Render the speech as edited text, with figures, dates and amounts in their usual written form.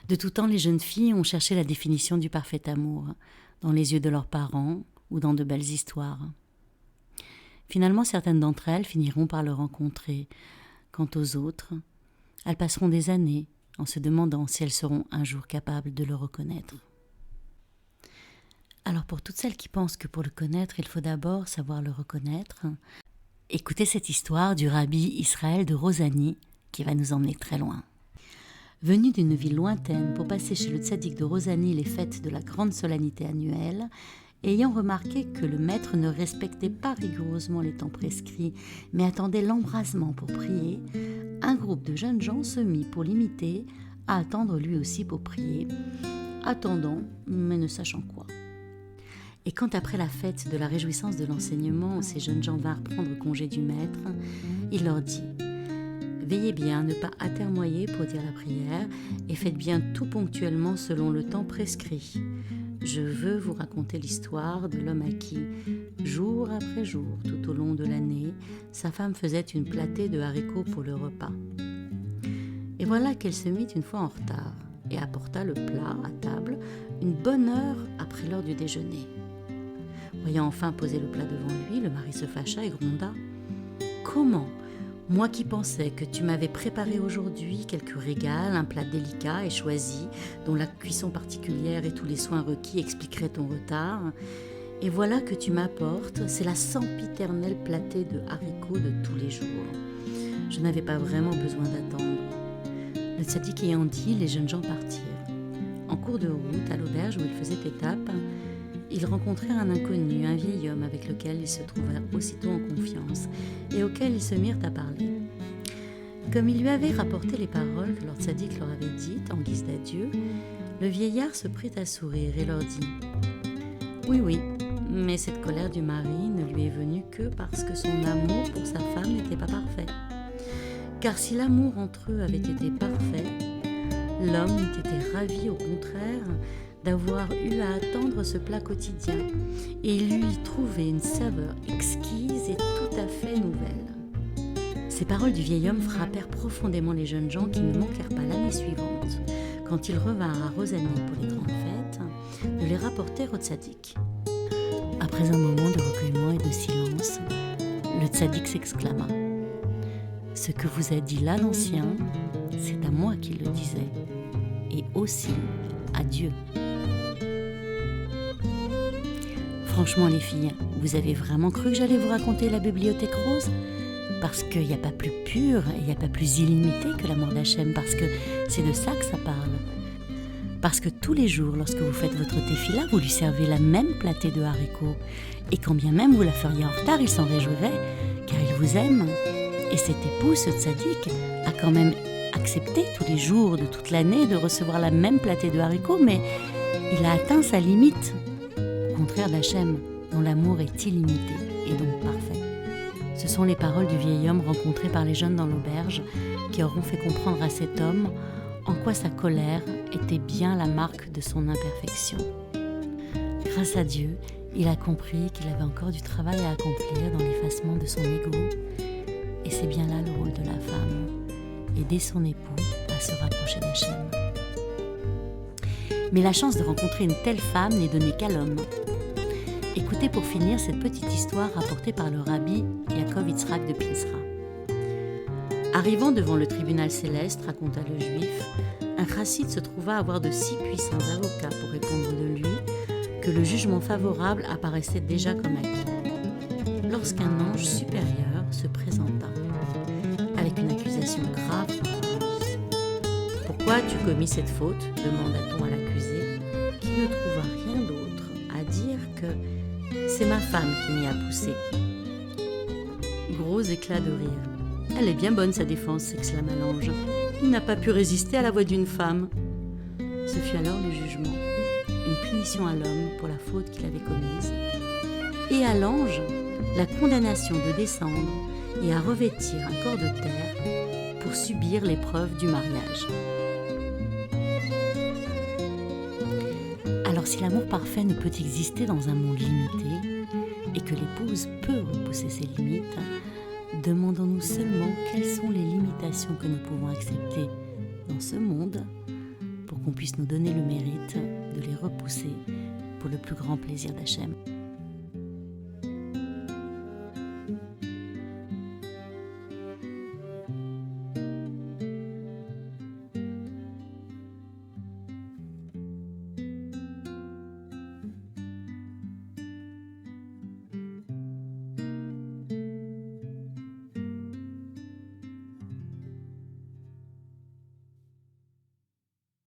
De tout temps, les jeunes filles ont cherché la définition du parfait amour, dans les yeux de leurs parents ou dans de belles histoires. Finalement, certaines d'entre elles finiront par le rencontrer. Quant aux autres, elles passeront des années en se demandant si elles seront un jour capables de le reconnaître. Alors pour toutes celles qui pensent que pour le connaître, il faut d'abord savoir le reconnaître, écoutez cette histoire du rabbi Israël de Rosani qui va nous emmener très loin. Venu d'une ville lointaine pour passer chez le tzaddik de Rosani les fêtes de la grande solennité annuelle, ayant remarqué que le maître ne respectait pas rigoureusement les temps prescrits, mais attendait l'embrasement pour prier, un groupe de jeunes gens se mit pour l'imiter, à attendre lui aussi pour prier, attendant, mais ne sachant quoi. Et quand après la fête de la réjouissance de l'enseignement, ces jeunes gens vinrent prendre congé du maître, il leur dit « Veillez bien à ne pas atermoyer pour dire la prière et faites bien tout ponctuellement selon le temps prescrit. Je veux vous raconter l'histoire de l'homme à qui, jour après jour, tout au long de l'année, sa femme faisait une platée de haricots pour le repas. Et voilà qu'elle se mit une fois en retard et apporta le plat à table une bonne heure après l'heure du déjeuner. Voyant enfin poser le plat devant lui, le mari se fâcha et gronda « Comment ? Moi qui pensais que tu m'avais préparé aujourd'hui quelques régals, un plat délicat et choisi, dont la cuisson particulière et tous les soins requis expliqueraient ton retard, et voilà que tu m'apportes, c'est la sempiternelle platée de haricots de tous les jours. Je n'avais pas vraiment besoin d'attendre. » Le tzaddik ayant dit, les jeunes gens partirent. En cours de route, à l'auberge où ils faisaient étape, ils rencontrèrent un inconnu, un vieil homme avec lequel ils se trouvèrent aussitôt en confiance et auquel ils se mirent à parler. Comme il lui avait rapporté les paroles que leur tzaddik leur avait dites en guise d'adieu, le vieillard se prit à sourire et leur dit « Oui, mais cette colère du mari ne lui est venue que parce que son amour pour sa femme n'était pas parfait. Car si l'amour entre eux avait été parfait, l'homme eût été ravi au contraire d'avoir eu à attendre ce plat quotidien, et il lui y trouvait une saveur exquise et tout à fait nouvelle. » Ces paroles du vieil homme frappèrent profondément les jeunes gens qui ne manquèrent pas l'année suivante, quand ils revinrent à Rosani pour les grandes fêtes, de les rapporter au tzaddik. Après un moment de recueillement et de silence, le tzaddik s'exclama « Ce que vous a dit là l'ancien, c'est à moi qu'il le disait, et aussi à Dieu. » Franchement les filles, vous avez vraiment cru que j'allais vous raconter la bibliothèque rose ? Parce qu'il n'y a pas plus pur et il n'y a pas plus illimité que l'amour d'Hachem, parce que c'est de ça que ça parle. Parce que tous les jours, lorsque vous faites votre tefila, vous lui servez la même platée de haricots. Et quand bien même vous la feriez en retard, il s'en réjouirait, car il vous aime. Et cet époux, ce tzaddik, a quand même accepté tous les jours de toute l'année de recevoir la même platée de haricots, mais il a atteint sa limite. Au contraire d'Hachem, dont l'amour est illimité et donc parfait. Ce sont les paroles du vieil homme rencontré par les jeunes dans l'auberge qui auront fait comprendre à cet homme en quoi sa colère était bien la marque de son imperfection. Grâce à Dieu, il a compris qu'il avait encore du travail à accomplir dans l'effacement de son ego, et c'est bien là le rôle de la femme, aider son époux à se rapprocher d'Hachem. Mais la chance de rencontrer une telle femme n'est donnée qu'à l'homme. Écoutez pour finir cette petite histoire rapportée par le rabbi Yaakov Yitzhak de Pinsra. Arrivant devant le tribunal céleste, raconta le juif, un chassid se trouva avoir de si puissants avocats pour répondre de lui que le jugement favorable apparaissait déjà comme acquis. Lorsqu'un ange supérieur se présenta avec une accusation grave et douloureuse. « Pourquoi as-tu commis cette faute ?» demanda-t-on à l'accusé, qui ne trouva rien d'autre à dire que « c'est ma femme qui m'y a poussé ». Gros éclat de rire. « Elle est bien bonne sa défense » s'exclama l'ange. « Il n'a pas pu résister à la voix d'une femme. » Ce fut alors le jugement, une punition à l'homme pour la faute qu'il avait commise, et à l'ange la condamnation de descendre et à revêtir un corps de terre pour subir l'épreuve du mariage. Alors si l'amour parfait ne peut exister dans un monde limité et que l'épouse peut repousser ses limites, demandons-nous seulement quelles sont les limitations que nous pouvons accepter dans ce monde pour qu'on puisse nous donner le mérite de les repousser pour le plus grand plaisir d'Hachem.